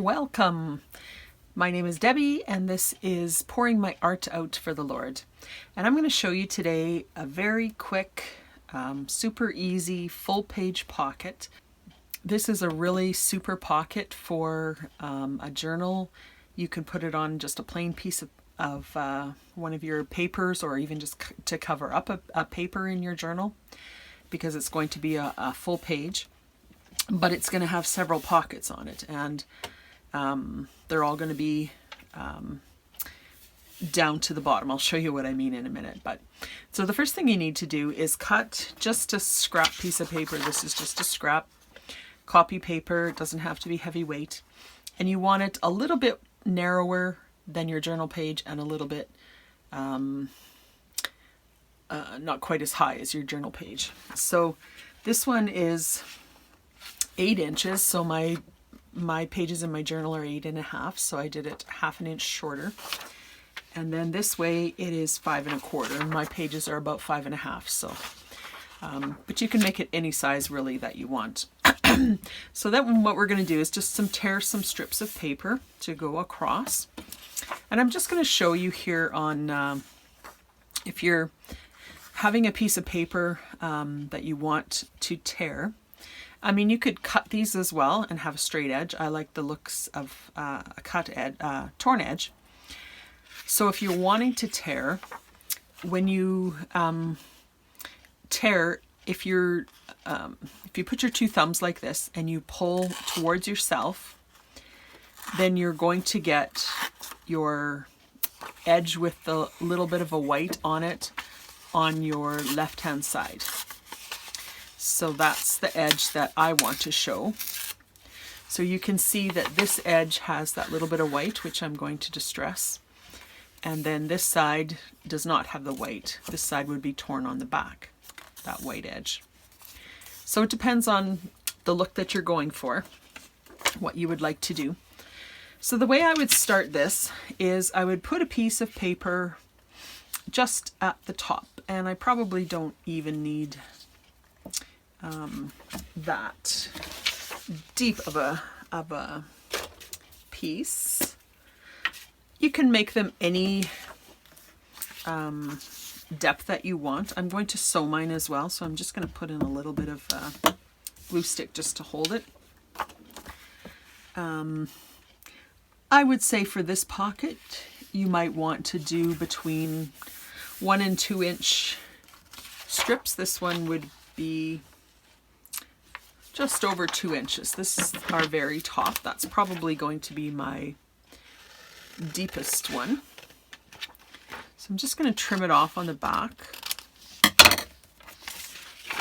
Welcome! My name is Debbie and this is Pouring My Art Out for the Lord. And I'm going to show you today a very quick, super easy full page pocket. This is a really super pocket for a journal. You can put it on just a plain piece of one of your papers, or even just to cover up a paper in your journal, because it's going to be a full page. But it's going to have several pockets on it, and they're all going to be down to the bottom. I'll show you what I mean in a minute. But so the first thing you need to do is cut just a scrap piece of paper. This is just a scrap copy paper. It doesn't have to be heavyweight, and you want it a little bit narrower than your journal page and a little bit not quite as high as your journal page. So this one is 8 inches, so my pages in my journal are 8.5, so I did it half an inch shorter. And then this way it is 5 1/4, and my pages are about 5 1/2. So, but you can make it any size really that you want. So that one, what we're going to do is just tear some strips of paper to go across, and I'm just going to show you here on if you're having a piece of paper that you want to tear. I mean, you could cut these as well and have a straight edge. I like the looks of a torn edge. So if you're wanting to tear, when you tear, if you put your 2 thumbs like this and you pull towards yourself, then you're going to get your edge with the little bit of a white on it on your left-hand side. So that's the edge that I want to show. So you can see that this edge has that little bit of white, which I'm going to distress. And then this side does not have the white. This side would be torn on the back, that white edge. So it depends on the look that you're going for, what you would like to do. So the way I would start this is I would put a piece of paper just at the top, and I probably don't even need that deep of a piece. You can make them any depth that you want. I'm going to sew mine as well, so I'm just going to put in a little bit of glue stick just to hold it. I would say for this pocket you might want to do between 1 and 2 inch strips. This one would be just over 2 inches. This is our very top. That's probably going to be my deepest one. So I'm just going to trim it off on the back.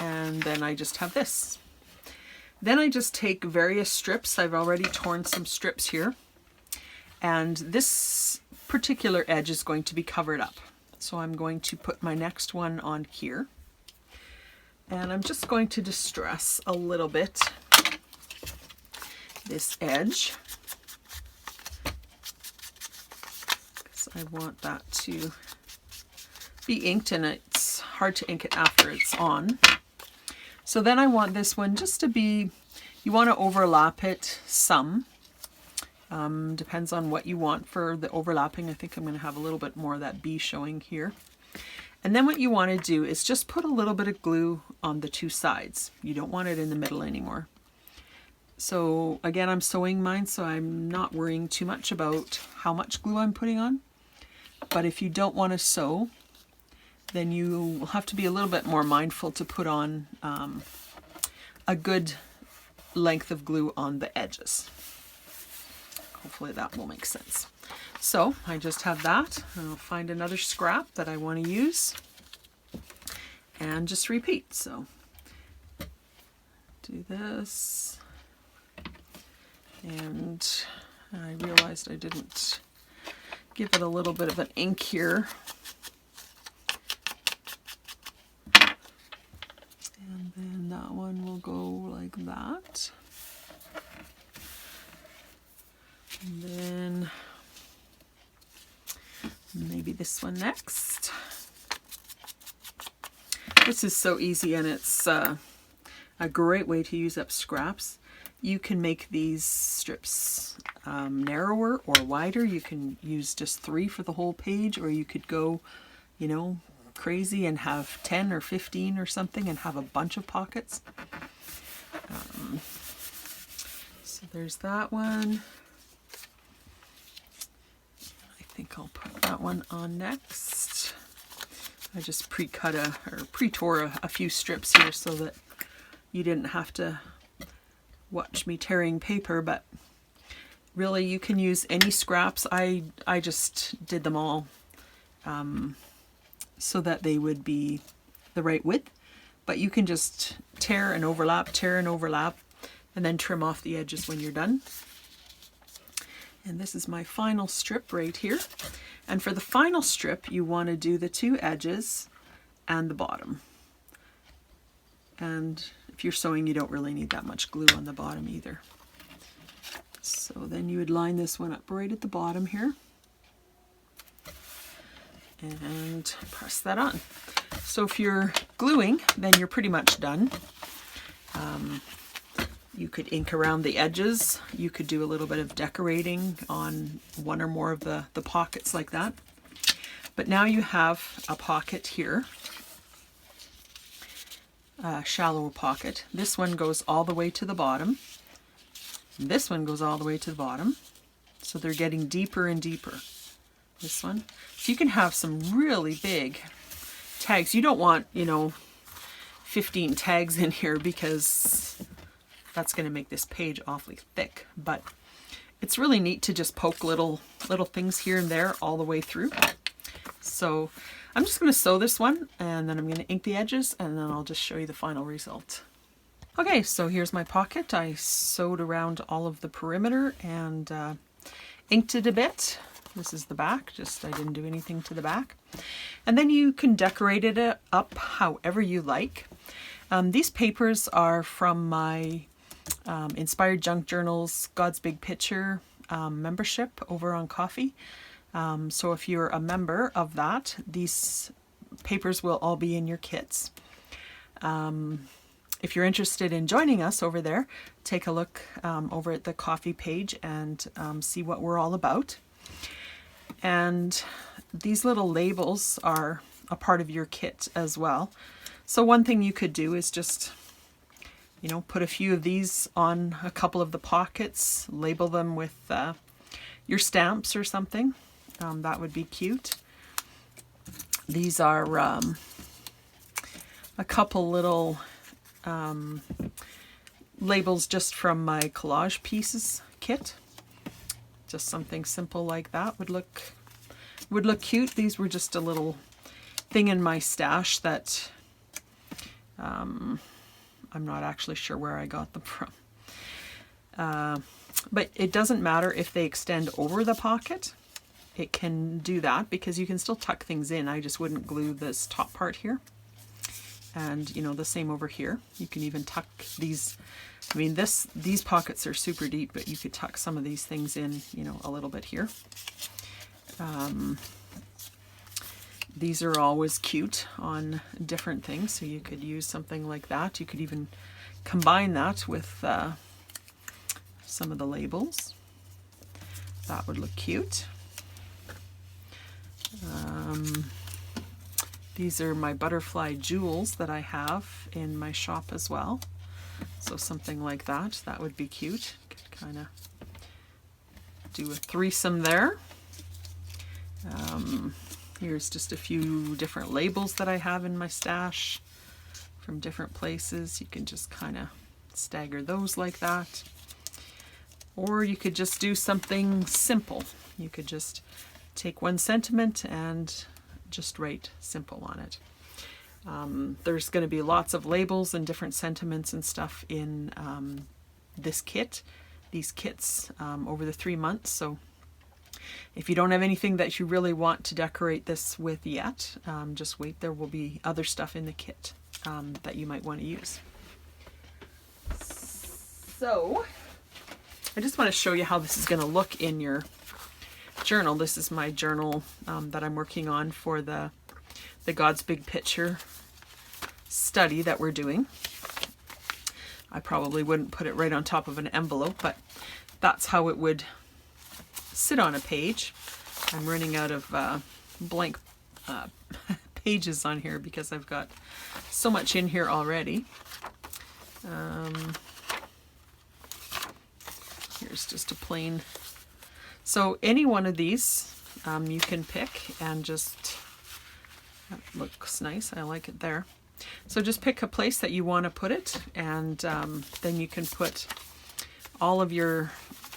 And then I just have this. Then I just take various strips. I've already torn some strips here. And this particular edge is going to be covered up. So I'm going to put my next one on here. And I'm just going to distress a little bit this edge, because I want that to be inked, and it's hard to ink it after it's on. So then I want this one just to be, you want to overlap it some. Depends on what you want for the overlapping. I think I'm going to have a little bit more of that B showing here. And then what you want to do is just put a little bit of glue on the 2 sides. You don't want it in the middle anymore. So again, I'm sewing mine, so I'm not worrying too much about how much glue I'm putting on. But if you don't want to sew, then you will have to be a little bit more mindful to put on a good length of glue on the edges. Hopefully that will make sense. So I just have that. I'll find another scrap that I want to use and just repeat. So do this, and I realized I didn't give it a little bit of an ink here. And then that one will go like that. And then maybe this one next. This is so easy, and it's a great way to use up scraps. You can make these strips narrower or wider. You can use just 3 for the whole page, or you could go, you know, crazy and have 10 or 15 or something and have a bunch of pockets. So there's that one. I think I'll put that one on next. I just pre-tore a few strips here so that you didn't have to watch me tearing paper, but really you can use any scraps. I just did them all so that they would be the right width, but you can just tear and overlap, and then trim off the edges when you're done. And this is my final strip right here. And for the final strip, you want to do the 2 edges and the bottom. And if you're sewing, you don't really need that much glue on the bottom either. So then you would line this one up right at the bottom here and press that on. So if you're gluing, then you're pretty much done. You could ink around the edges. You could do a little bit of decorating on one or more of the pockets like that. But now you have a pocket here, a shallow pocket. This one goes all the way to the bottom. This one goes all the way to the bottom. So they're getting deeper and deeper. This one. So you can have some really big tags. You don't want, you know, 15 tags in here because that's going to make this page awfully thick, but it's really neat to just poke little things here and there all the way through. So I'm just going to sew this one, and then I'm going to ink the edges, and then I'll just show you the final result. Okay, so here's my pocket. I sewed around all of the perimeter and inked it a bit. This is the back, just I didn't do anything to the back. And then you can decorate it up however you like. These papers are from my Inspired Junk Journals God's Big Picture membership over on Ko-fi. So if you're a member of that, these papers will all be in your kits. If you're interested in joining us over there, take a look over at the Ko-fi page and see what we're all about. And these little labels are a part of your kit as well. So one thing you could do is just, you know, put a few of these on a couple of the pockets, label them with your stamps or something. That would be cute. These are a couple little labels just from my collage pieces kit. Just something simple like that would look cute. These were just a little thing in my stash that I'm not actually sure where I got them from. But it doesn't matter if they extend over the pocket. It can do that because you can still tuck things in. I just wouldn't glue this top part here. And you know, the same over here. You can even tuck these. I mean, these pockets are super deep, but you could tuck some of these things in, you know, a little bit here. These are always cute on different things, so you could use something like that. You could even combine that with some of the labels. That would look cute. These are my butterfly jewels that I have in my shop as well. So something like that, that would be cute. Could kind of do a threesome there. Here's just a few different labels that I have in my stash from different places. You can just kind of stagger those like that. Or you could just do something simple. You could just take one sentiment and just write simple on it. There's going to be lots of labels and different sentiments and stuff in this kit, these kits over the 3 months. So if you don't have anything that you really want to decorate this with yet, just wait. There will be other stuff in the kit that you might want to use. So I just want to show you how this is going to look in your journal. This is my journal that I'm working on for the God's Big Picture study that we're doing. I probably wouldn't put it right on top of an envelope, but that's how it would sit on a page. I'm running out of blank pages on here because I've got so much in here already. Here's just a plain. So any one of these you can pick and just, that looks nice. I like it there. So just pick a place that you want to put it, and then you can put all of your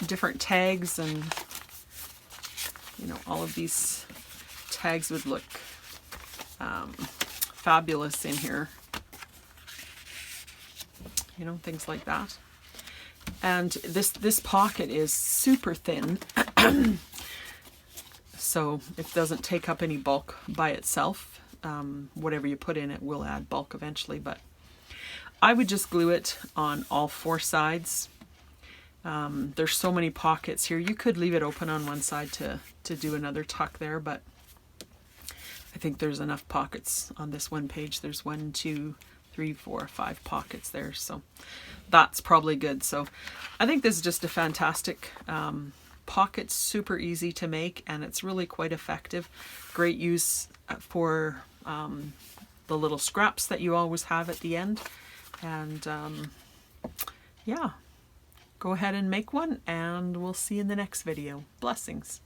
different tags, and you know, all of these tags would look fabulous in here. You know, things like that. And this pocket is super thin, so it doesn't take up any bulk by itself. Whatever you put in it will add bulk eventually, but I would just glue it on all 4 sides. There's so many pockets here. You could leave it open on one side to do another tuck there, but I think there's enough pockets on this one page. There's 1, 2, 3, 4, 5 pockets there, so that's probably good. So I think this is just a fantastic pocket, super easy to make, and it's really quite effective. Great use for the little scraps that you always have at the end. And yeah, go ahead and make one, and we'll see you in the next video. Blessings.